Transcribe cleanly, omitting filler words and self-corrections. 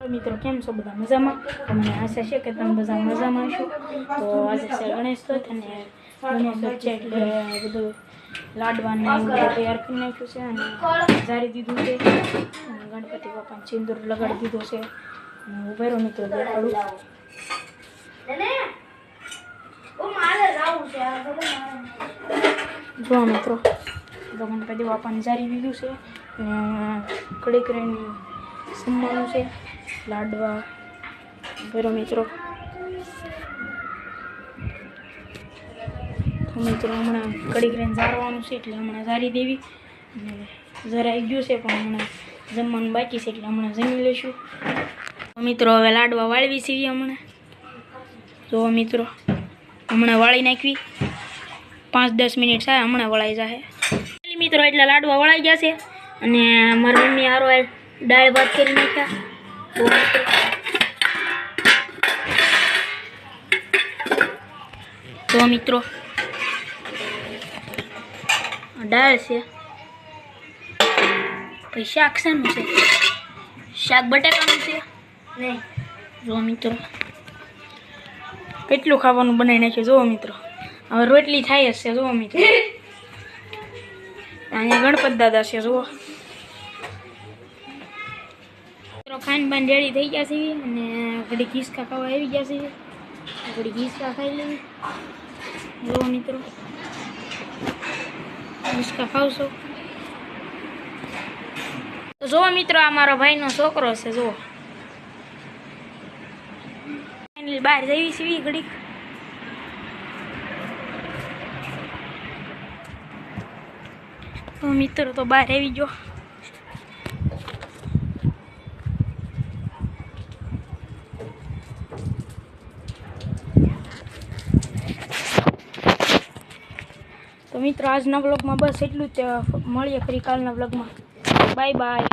મિત્રો કેમ છો બધા મજામાં? મને આશા છે કે તમે બધા મજામાં છો. તો આજે છે ગણેશ ચોથ અને ગણેશ ચોથ છે એટલે બધું લાડવાને એવું બધું તૈયાર કરી નાખ્યું છે અને જારી દીધું છે અને ગણપતિ બાપાને સિંદૂર લગાડી દીધો છે. ઉભેરો મિત્રો દેખાડું જો મિત્રો તો ગણપતિ બાપાને જારી દીધું છે અને કડી કરીને જમવાનું છે લાડવા ભેરો મિત્રો. તો મિત્રો હમણાં કડી કરીને ઝારવાનું છે એટલે હમણાં ઝારી દેવી અને જરાઈ ગયું છે પણ હમણાં જમવાનું બાકી છે એટલે હમણાં જમી લઈશું. મિત્રો હવે લાડવા વાળવી સીવી હમણાં. જો મિત્રો હમણાં વાળી નાખવી 5-10 મિનિટ થાય હમણાં વળાઈ જશે મિત્રો. એટલે લાડવા વળાઈ ગયા છે અને મારી મમ્મી હારો દાળ ભાત કરી નાખ્યા. તો મિત્રો દાળ છે પછી શાક શાનું છે? શાક બટાકાનું છે નહીં. જો મિત્રો કેટલું ખાવાનું બનાવી નાખ્યું. જુઓ મિત્રો હવે રોટલી થાય જ છે. જુઓ મિત્રો અહીંયા ગણપત દાદા છે. જુઓ મિત્રો ખાન બાન રેડી થઈ ગયા છે અને ઘડી ખીસકા ખાવા આવી ગયા છે. ઘડી ખીસકા ખાઈ લેવી. જુઓ મિત્રો ખીસકા ખાવશો તો જુઓ મિત્રો આ મારો ભાઈનો છોકરો છે. જુઓ બહાર જઈ સીવી ઘડીક. તો મિત્રો તો બહાર આવી ગયો. તો મિત્રો આજના વ્લોગમાં બસ એટલું જ. મળીએ ફરી કાલના વ્લોગમાં. Bye bye.